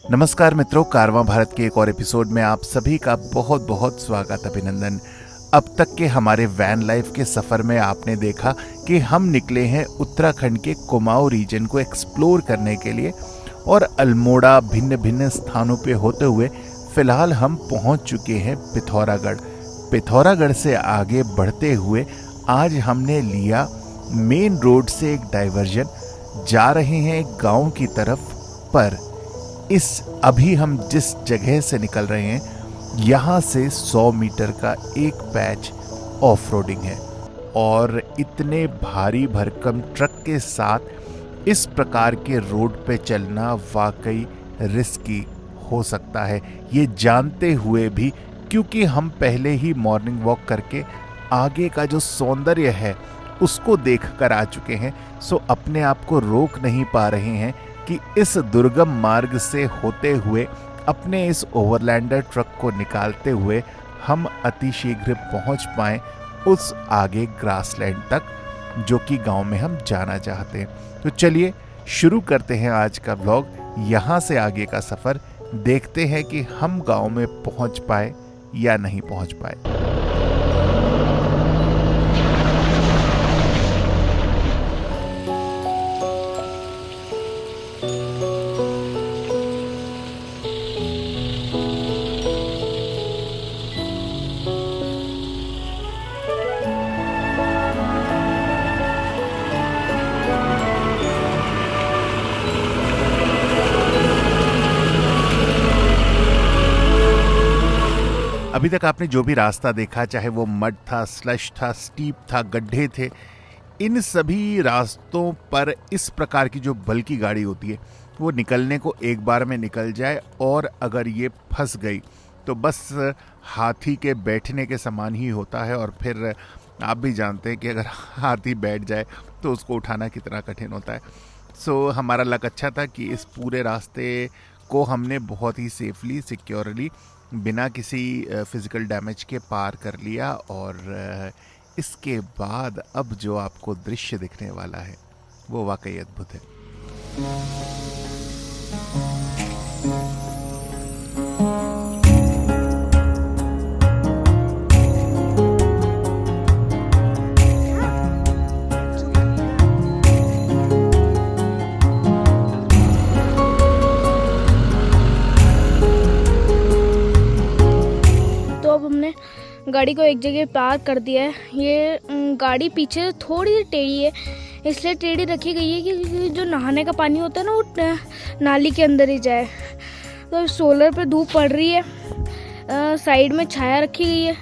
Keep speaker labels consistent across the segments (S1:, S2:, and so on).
S1: नमस्कार मित्रों, कारवां भारत के एक और एपिसोड में आप सभी का बहुत बहुत स्वागत, अभिनंदन। अब तक के हमारे वैन लाइफ के सफ़र में आपने देखा कि हम निकले हैं उत्तराखंड के कुमाऊं रीजन को एक्सप्लोर करने के लिए और अल्मोड़ा भिन्न भिन्न स्थानों पे होते हुए फिलहाल हम पहुंच चुके हैं पिथौरागढ़। पिथौरागढ़ से आगे बढ़ते हुए आज हमने लिया मेन रोड से एक डाइवर्जन, जा रहे हैं एक गाँव की तरफ। पर अभी हम जिस जगह से निकल रहे हैं यहाँ से 100 मीटर का एक पैच ऑफ रोडिंग है और इतने भारी भरकम ट्रक के साथ इस प्रकार के रोड पे चलना वाकई रिस्की हो सकता है, ये जानते हुए भी, क्योंकि हम पहले ही मॉर्निंग वॉक करके आगे का जो सौंदर्य है उसको देख कर आ चुके हैं। सो अपने आप को रोक नहीं पा रहे हैं कि इस दुर्गम मार्ग से होते हुए अपने इस ओवरलैंडर ट्रक को निकालते हुए हम अतिशीघ्र पहुंच पाएं उस आगे ग्रासलैंड तक, जो कि गांव में हम जाना चाहते हैं। तो चलिए शुरू करते हैं आज का व्लॉग। यहाँ से आगे का सफ़र देखते हैं कि हम गांव में पहुंच पाए या नहीं पहुंच पाए। अभी तक आपने जो भी रास्ता देखा, चाहे वो मड था, स्लश था, स्टीप था, गड्ढे थे, इन सभी रास्तों पर इस प्रकार की जो बल्कि गाड़ी होती है वो निकलने को एक बार में निकल जाए, और अगर ये फंस गई तो बस हाथी के बैठने के समान ही होता है। और फिर आप भी जानते हैं कि अगर हाथी बैठ जाए तो उसको उठाना कितना कठिन होता है। सो हमारा लक अच्छा था कि इस पूरे रास्ते को हमने बहुत ही सेफली, सिक्योरली, बिना किसी फिज़िकल डैमेज के पार कर लिया। और इसके बाद अब जो आपको दृश्य दिखने वाला है वो वाकई अद्भुत है।
S2: गाड़ी को एक जगह पार्क कर दिया है। ये गाड़ी पीछे थोड़ी सी टेढ़ी है, इसलिए टेढ़ी रखी गई है कि जो नहाने का पानी होता है ना वो नाली के अंदर ही जाए। तो सोलर पे धूप पड़ रही है, साइड में छाया रखी गई है,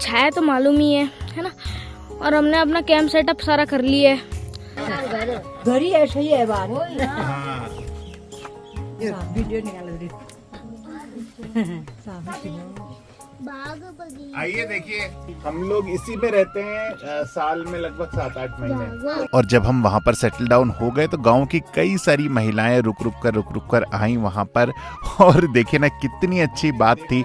S2: छाया तो मालूम ही है ना। और हमने अपना कैंप सेटअप सारा कर लिया है।
S3: घर ही ऐसा ही है बात।
S1: आइए देखिए, हम लोग इसी में रहते हैं साल में लगभग 7-8 महीने। और जब हम वहाँ पर सेटल डाउन हो गए तो गांव की कई सारी महिलाएं रुक रुक कर आई वहाँ पर। और देखिए ना, कितनी अच्छी बात थी,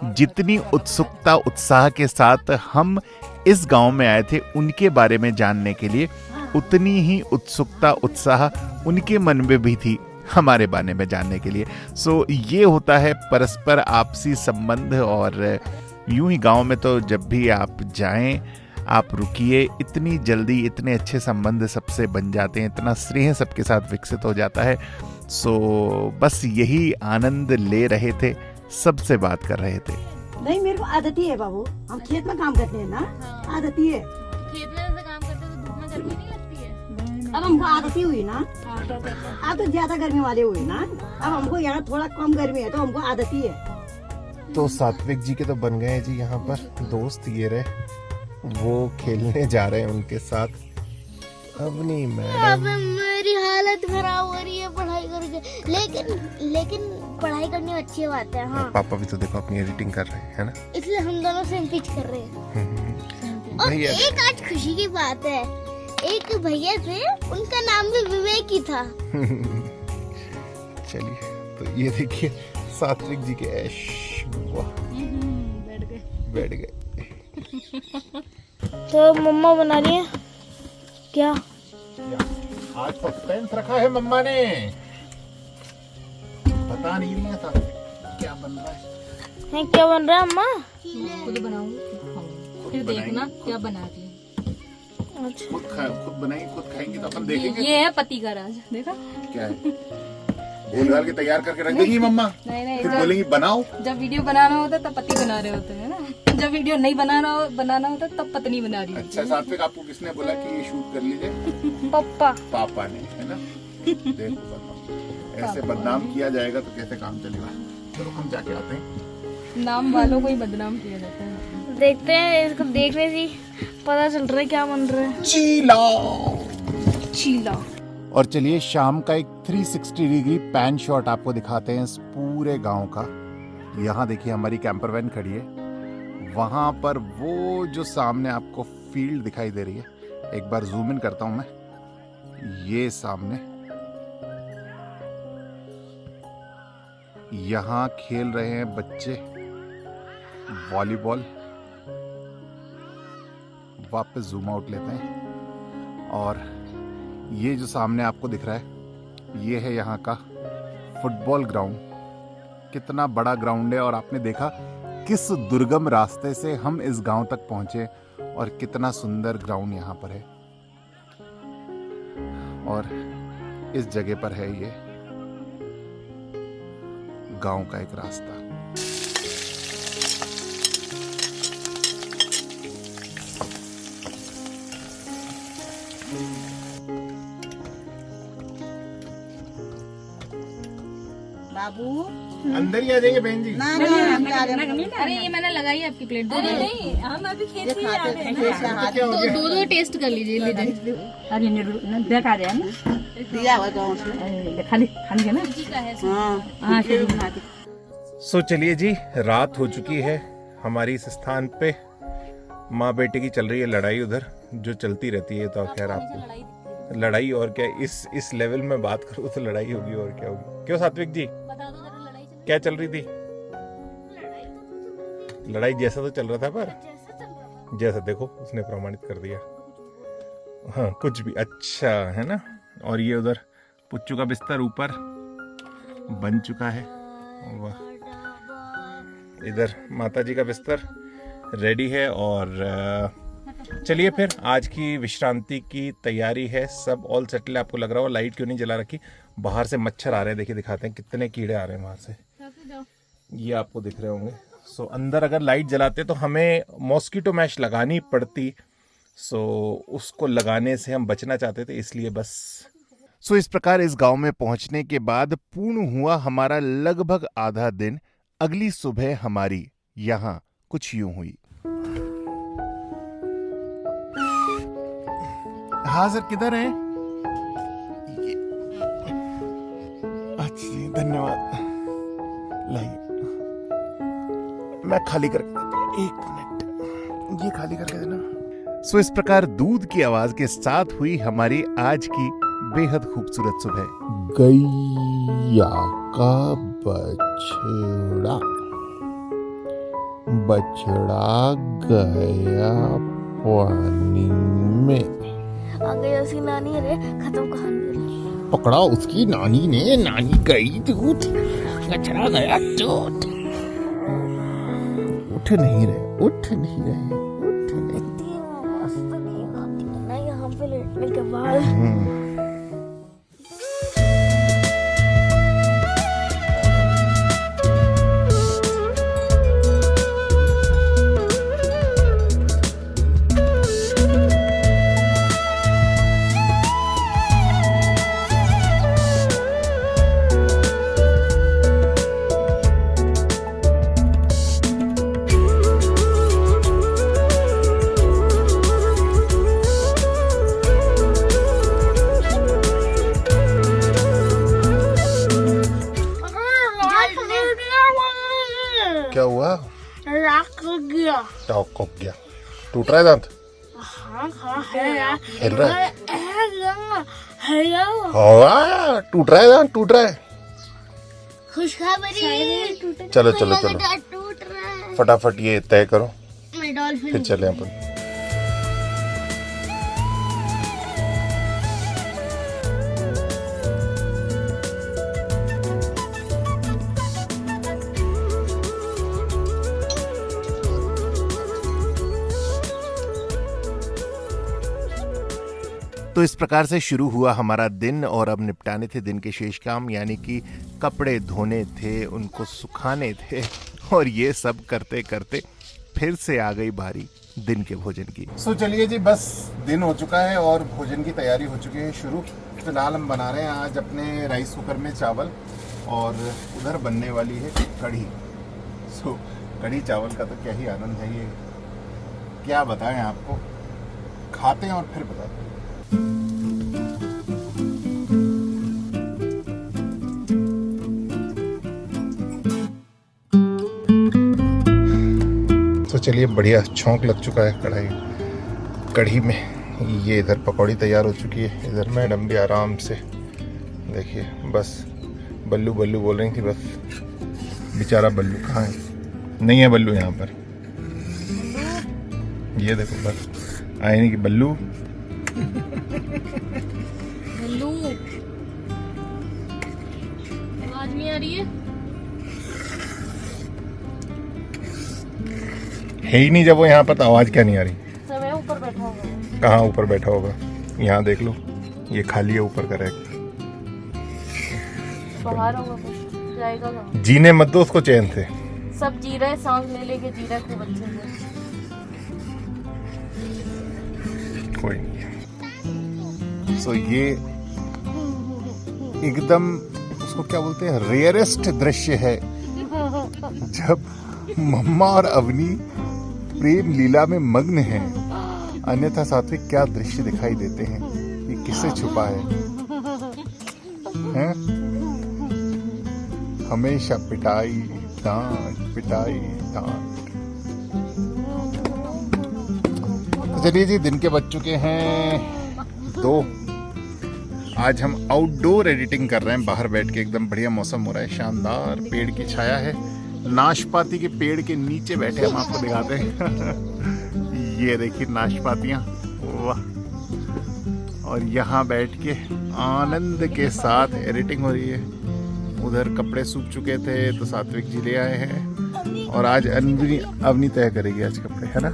S1: जितनी उत्सुकता उत्साह के साथ हम इस गांव में आए थे उनके बारे में जानने के लिए, उतनी ही उत्सुकता उत्साह उनके मन में भी थी हमारे बारे में जानने के लिए। सो ये होता है परस्पर आपसी संबंध। और यूं ही गांव में तो जब भी आप जाएं, आप रुकिए, इतनी जल्दी इतने अच्छे संबंध सबसे बन जाते हैं, इतना स्नेह सबके साथ विकसित हो जाता है। सो बस यही आनंद ले रहे थे, सबसे बात कर रहे थे।
S3: नहीं, मेरे को आदत ही है बाबू, हम खेत में काम करते हैं ना। हाँ। आदत ही है,
S2: खेत में ऐसे काम करते तो धूप में गर्मी नहीं लगती है।
S3: अब हमको आदत ही हुई ना। आप तो ज्यादा गर्मी वाले हुए ना, अब हमको यहाँ थोड़ा कम गर्मी है तो हमको आदत ही है।
S4: तो सात्विक जी के तो बन गए हैं जी यहाँ पर दोस्त, ये रहे, वो खेलने जा रहे हैं उनके साथ। अब नहीं मैडम,
S2: मेरी हालत खराब हो रही है पढ़ाई करके, लेकिन पढ़ाई करनी अच्छी बात है। हाँ,
S4: पापा भी तो देखो अपनी एडिटिंग कर रहे हैं ना,
S2: इसलिए हम दोनों सेम पिच कर रहे हैं। और एक आज खुशी की बात है, एक भैया थे, उनका नाम भी विवेक ही था।
S4: चलिए, तो ये देखिए सात्विक जी के ऐश, वाह, बैठ गए।
S2: तो मम्मा बना रही है क्या?
S1: आज सस्पेंस रखा है मम्मा ने। पता नहीं मैं क्या बन रहा है।
S2: क्या बन रहा है अम्मा?
S5: खुद बनाऊंगी खुद खाऊंगी, फिर देखना क्या बनाती है।
S2: अच्छा
S1: खुद बनाएंगे खुद खाएंगे तो अपन देखेंगे।
S5: ये है पति का राज, देखा
S1: क्या है गोल गाल के तैयार करके रख देंगी मम्मा,
S5: नहीं
S1: फिर बोलेंगी बनाओ।
S5: जब वीडियो बनाना होता है तब पति बना रहे होते हैं ना, जब वीडियो नहीं बनाना होता तब पत्नी बना रही होती
S1: अच्छा सात्विक आपको किसने बोला कि ये शूट कर लीजिए?
S2: पप्पा।
S1: पापा ने, है ना। देखो बताओ ऐसे बदनाम किया जाएगा तो कैसे काम चलेगा। चलो हम जाके आते हैं।
S5: नाम वालों को ही बदनाम किया जाता है।
S2: देखते हैं, इसको देखने से पता चल रहा है क्या बन रहा है।
S5: चीला।
S1: और चलिए शाम का एक 360 डिग्री पैन शॉट आपको दिखाते हैं इस पूरे गांव का। यहाँ देखिए हमारी कैंपर वैन खड़ी है, वहां पर वो जो सामने आपको फील्ड दिखाई दे रही है, एक बार जूम इन करता हूं मैं। ये सामने यहाँ खेल रहे हैं बच्चे वॉलीबॉल। वापस जूम आउट लेते हैं और ये जो सामने आपको दिख रहा है ये है यहाँ का फुटबॉल ग्राउंड। कितना बड़ा ग्राउंड है और आपने देखा किस दुर्गम रास्ते से हम इस गांव तक पहुंचे और कितना सुंदर ग्राउंड यहाँ पर है। और इस जगह पर है ये गांव का एक रास्ता।
S3: बाबू
S1: अंदर ही आ जाएंगे बहन जी।
S3: ना ना हम जा रहे हैं।
S5: अरे ये मैंने लगाई आपकी प्लेट। नहीं हम अभी खेत
S3: ये खाते हैं
S5: दो टेस्ट कर लीजिए।
S3: अरे देखा रहे हैं ना, दिया हुआ गाँव से खाली खाली ना। हाँ
S4: सो चलिए जी, रात हो चुकी है। हमारी इस स्थान पे माँ बेटे की चल रही है लड़ाई, उधर जो चलती रहती है। तो खैर आपको लड़ाई और क्या, इस लेवल में बात करूँ तो लड़ाई होगी और क्या होगी। क्यों सात्विक जी क्या चल रही थी? लड़ाई जैसा तो चल रहा था, पर जैसा देखो उसने प्रमाणित कर दिया। हाँ कुछ भी अच्छा है ना। और ये उधर पुच्चू का बिस्तर ऊपर बन चुका है। वाह, इधर माता जी का बिस्तर रेडी है। और चलिए फिर आज की विश्रांति की तैयारी है, सब ऑल सेटल है। आपको लग रहा हो लाइट क्यों नहीं जला रखी? बाहर से मच्छर आ रहे हैं, देखिए दिखाते हैं कितने कीड़े आ रहे हैं बाहर से, ये आपको दिख रहे होंगे। सो अंदर अगर लाइट जलाते तो हमें मॉस्किटो मैश लगानी पड़ती, सो उसको लगाने से हम बचना चाहते थे, इसलिए बस।
S1: सो इस प्रकार इस गांव में पहुंचने के बाद पूर्ण हुआ हमारा लगभग आधा दिन। अगली सुबह हमारी यहाँ कुछ यूं हुई। हाँ सर किधर है? अच्छा धन्यवाद, लाइए मैं खाली करके देता हूं, एक मिनट ये खाली करके देना। सो इस प्रकार दूध की आवाज के साथ हुई हमारी आज की बेहद खूबसूरत सुबह। गैया का बछड़ा, बछड़ा गया पानी में।
S2: आ गई उसकी नानी रे, खत्म कहानी।
S1: पकड़ा उसकी नानी ने, नानी गई दूध, बछड़ा गया दूध। उठ नहीं रहे, उठ नहीं रहे, उठ नहीं।
S2: मस्त नींद आती है ना यहाँ पे लेटने के बाद।
S4: क्या हुआ?
S2: राख गया।
S4: टॉक हो गया, टूट रहा है दांत?
S2: हाँ हाँ है यार,
S4: हिल रहा है?
S2: हेलो
S4: टूट रहा है दांत, टूट रहा है।
S2: खुशखबरी,
S4: चलो चलो चलो
S2: टूट रहा है।
S4: फटाफट ये तय करो,
S2: मैं डॉल्फिन
S4: फिर चले अपन।
S1: तो इस प्रकार से शुरू हुआ हमारा दिन और अब निपटाने थे दिन के शेष काम, यानी कि कपड़े धोने थे, उनको सुखाने थे और ये सब करते करते फिर से आ गई बारी दिन के भोजन की।
S4: सो चलिए जी, बस दिन हो चुका है और भोजन की तैयारी हो चुकी है शुरू। फिलहाल हम बना रहे हैं आज अपने राइस कुकर में चावल और उधर बनने वाली है कढ़ी। सो कढ़ी चावल का तो क्या ही आनंद है, ये क्या बताएं आपको, खाते हैं और फिर बताते हैं। तो चलिए, बढ़िया छौंक लग चुका है कढ़ी में। ये इधर पकौड़ी तैयार हो चुकी है, इधर मैडम भी आराम से देखिए, बस बल्लू बल्लू बोल रही थी, बस बेचारा बल्लू कहाँ है, नहीं है बल्लू यहाँ पर। ये देखो, बस आए नहीं कि बल्लू
S5: बल्लू आवाज नहीं आ रही
S4: है ही नहीं, जब वो यहाँ पर तो आवाज़ क्या नहीं आ रही।
S5: सब है, ऊपर बैठा होगा।
S4: कहाँ ऊपर बैठा होगा, यहाँ देख लो, ये खाली है ऊपर का रैक।
S5: बाहर होगा कुछ, जाएगा कहाँ?
S4: जीने मत दो उसको चैन से।
S5: सब जी रहे, सांस ले लेके जी रहे खूब अच्छे से।
S4: कोई नहीं। सो ये एकदम उसको क्या बोलते हैं, रेयरेस्ट दृश्य है जब मम्मा और अवनी प्रेम लीला में मग्न हैं, अन्यथा सात्विक क्या दृश्य दिखाई देते हैं, ये किससे छुपा है? हैं? हमेशा पिटाई डांट, पिटाई डांट। तो चलिए जी, दिन के बज चुके हैं 2। आज हम आउटडोर एडिटिंग कर रहे हैं, बाहर बैठ के, एकदम बढ़िया मौसम हो रहा है, शानदार, पेड़ की छाया है, नाशपाती के पेड़ के नीचे बैठे हम आपको दिखाते हैं। ये देखिए नाशपातियाँ, वाह। और यहाँ बैठ के आनंद के साथ एडिटिंग हो रही है। उधर कपड़े सूख चुके थे तो सात्विक जी ले आए हैं और आज अवनी तय करेगी आज कपड़े, है ना।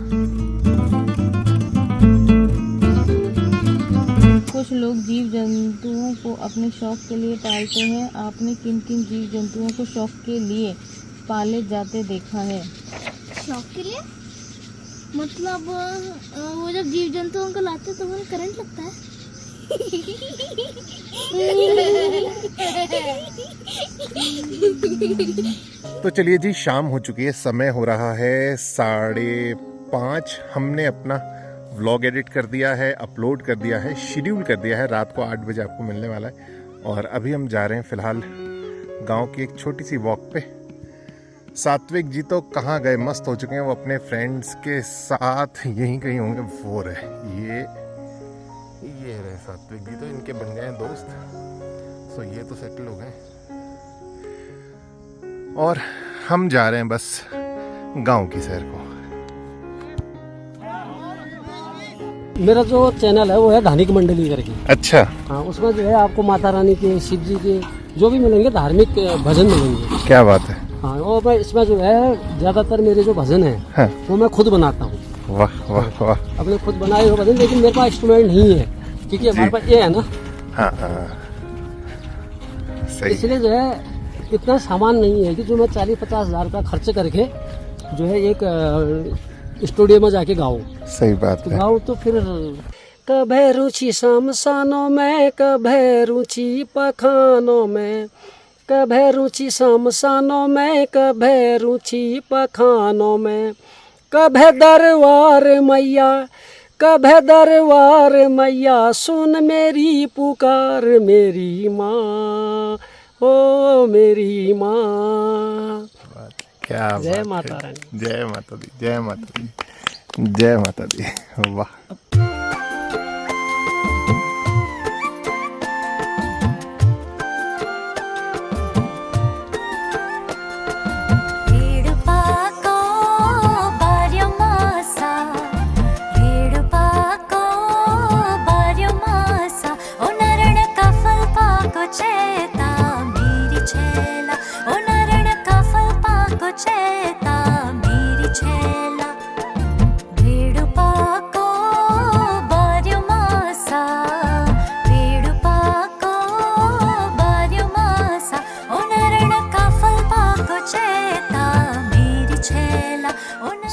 S5: कुछ लोग जीव जंतुओं को अपने शौक के लिए पालते हैं। आपने किन किन जीव जंतुओं को शौक के लिए पाले जाते देखा है?
S2: शौक के लिए मतलब वो जब जीव जंतुओं को लाते तो उन्हें करंट लगता है।
S4: तो चलिए जी, शाम हो चुकी है, समय हो रहा है 5:30। हमने अपना व्लॉग एडिट कर दिया है, अपलोड कर दिया है, शेड्यूल कर दिया है, रात को 8 बजे आपको मिलने वाला है। और अभी हम जा रहे हैं फिलहाल गांव की एक छोटी सी वॉक पे। सात्विक जी तो कहाँ गए, मस्त हो चुके हैं, वो अपने फ्रेंड्स के साथ यहीं कहीं होंगे। वो रहे ये रहे सात्विक जी, तो इनके बन गए हैं दोस्त। सो ये तो सेटल हो गए और हम जा रहे हैं बस गांव की सैर को।
S6: मेरा जो चैनल है वो है धार्मिक मंडली करके।
S4: अच्छा।
S6: हाँ, उसमें जो है आपको माता रानी के, शिव जी के जो भी मिलेंगे धार्मिक भजन मिलेंगे।
S4: क्या बात है।
S6: हाँ, और मैं इसमें जो है ज्यादातर मेरे जो भजन है
S4: हाँ।
S6: वो मैं खुद बनाता हूँ।
S4: वाह वाह वाह।
S6: अपने खुद बनाए हुए भजन, लेकिन मेरे पास इंस्ट्रूमेंट नहीं है क्योंकि हमारे पास ये है ना।
S4: हाँ हाँ, सही।
S6: इसलिए जो है इतना सामान नहीं है कि जो मैं 40-50 हज़ार रुपया खर्च करके जो है एक स्टूडियो में जाके गाऊं।
S4: सही बात है।
S6: गाऊं तो फिर कभे रुचि शमशानों में, कभे रुचि पखानों में, कभे रुचि शमशानों में, कभे रुचि पखानों में, कभे दरबार मैया, कभे दरबार मैया, सुन मेरी पुकार मेरी माँ, ओ मेरी माँ।
S4: क्या बात है।
S6: जय माता रानी।
S4: जय माता दी, जय माता दी, जय माता दी। वाह।
S7: भेड़ पाको बार्य मासा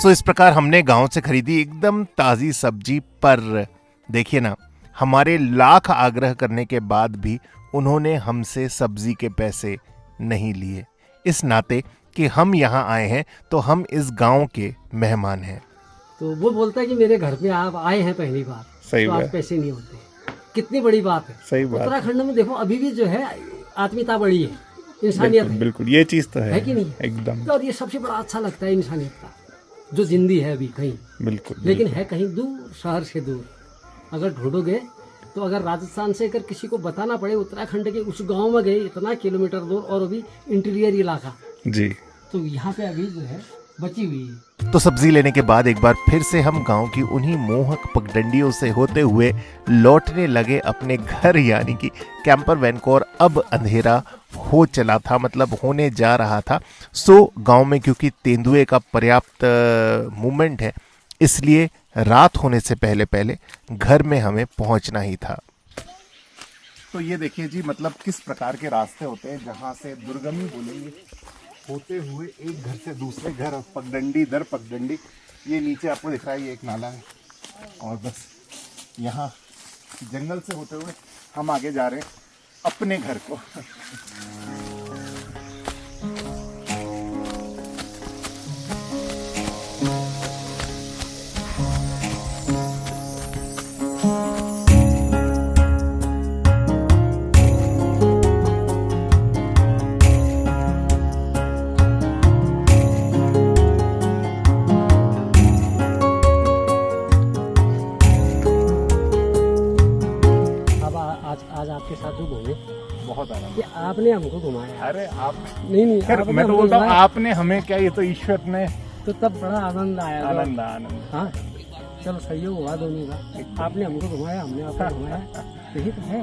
S1: सो इस प्रकार हमने गांव से खरीदी एकदम ताज़ी सब्जी, पर देखिए ना, हमारे लाख आग्रह करने के बाद भी उन्होंने हमसे सब्जी के पैसे नहीं लिए। इस नाते कि हम यहाँ आए हैं तो हम इस गांव के मेहमान हैं।
S6: तो वो बोलता है कि मेरे घर पे आप आए हैं पहली बार,
S4: सही
S6: तो
S4: बात।
S6: आप पैसे नहीं होते। कितनी बड़ी बात है।
S4: सही बात।
S6: उत्तराखंड में देखो अभी भी जो है आत्मीयता बड़ी है, इंसानियत
S4: बिल्कुल
S6: है।
S4: बिल्कुल, ये चीज तो
S6: है कि नहीं?
S4: एकदम
S6: और ये सबसे बड़ा अच्छा लगता है इंसानियत का, जो जिंदी है अभी कहीं,
S4: बिल्कुल।
S6: लेकिन है कहीं दूर, शहर से दूर। अगर ढूंढोगे तो अगर राजस्थान से अगर किसी को बताना पड़े उत्तराखंड के उस गांव में गए इतना किलोमीटर दूर, और अभी इंटीरियर इलाका,
S4: जी।
S6: तो यहाँ पे अभी जो है बची हुई है।
S1: तो सब्जी लेने के बाद एक बार फिर से हम गांव की उन्हीं मोहक पगडंडियों से होते हुए लौटने लगे अपने घर, यानी कि कैंपर वैन को। और अब अंधेरा हो चला था, मतलब होने जा रहा था। सो गांव में क्योंकि तेंदुए का पर्याप्त मूवमेंट है, इसलिए रात होने से पहले पहले घर में हमें पहुंचना ही था। तो ये देखिए जी, मतलब किस प्रकार के रास्ते होते हैं जहां से दुर्गमी बोलेंगे होते हुए एक घर से दूसरे घर, पगडंडी दर पगडंडी। ये नीचे आपको दिख रहा है, ये एक नाला है, और बस यहाँ जंगल से होते हुए हम आगे जा रहे हैं अपने घर को।
S6: आज आपके साथ जो घूमे,
S1: बहुत आनंद।
S6: ये आपने हमको घुमाया।
S1: अरे आप
S6: नहीं
S1: खैर,
S6: आपने
S1: मैं तो
S6: हमको
S1: बोलता हूँ
S6: घुमाया,
S1: आपने हमें क्या, ये तो ईश्वर ने।
S6: तो तब बड़ा आनंद आया।
S1: आनंद आनंद।
S6: हाँ, चलो सहयोग हुआ दोनों का। आपने हमको घुमाया, हमने आपको घुमाया, यही तो है।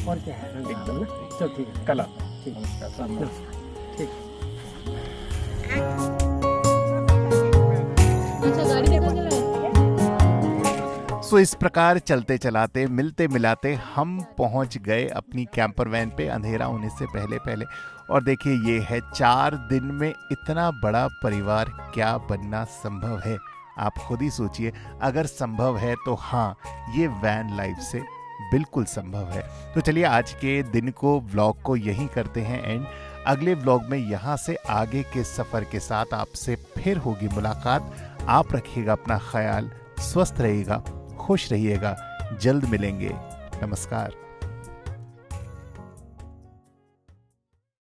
S6: और क्या है ना? चलो ठीक है,
S1: कला।
S6: ठीक
S1: नमस्कार।
S6: ठीक।
S5: अच्छा गाड़ी कितना चला है?
S1: सो इस प्रकार चलते चलाते मिलते मिलाते हम पहुंच गए अपनी कैंपर वैन पे अंधेरा होने से पहले पहले। और देखिए, ये है 4 दिन में इतना बड़ा परिवार क्या बनना संभव है, आप खुद ही सोचिए। अगर संभव है तो हाँ, ये वैन लाइफ से बिल्कुल संभव है। तो चलिए आज के दिन को, व्लॉग को यहीं करते हैं एंड। अगले व्लॉग में यहाँ से आगे के सफ़र के साथ आपसे फिर होगी मुलाकात। आप रखिएगा अपना ख्याल, स्वस्थ रहिएगा, खुश रहिएगा। जल्द मिलेंगे। नमस्कार।